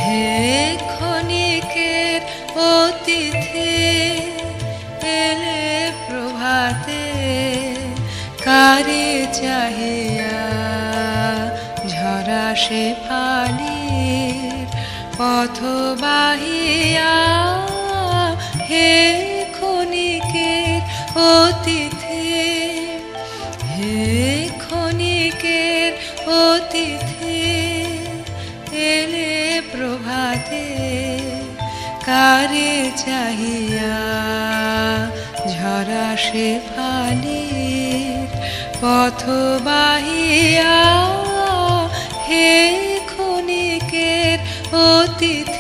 হে ক্ষণিকের অতিথি এলে প্রভাতে, কারে চাহিয়া ঝরা সে ফালির পথ বাহিয়া। হে ক্ষণিকের অতিথি, হে ক্ষণিকের অতিথি এলে প্রভাতে, কারে চাহিয়া ঝরা সে ফালির পথ বাহিয়া। হে ক্ষণিকের অতিথি।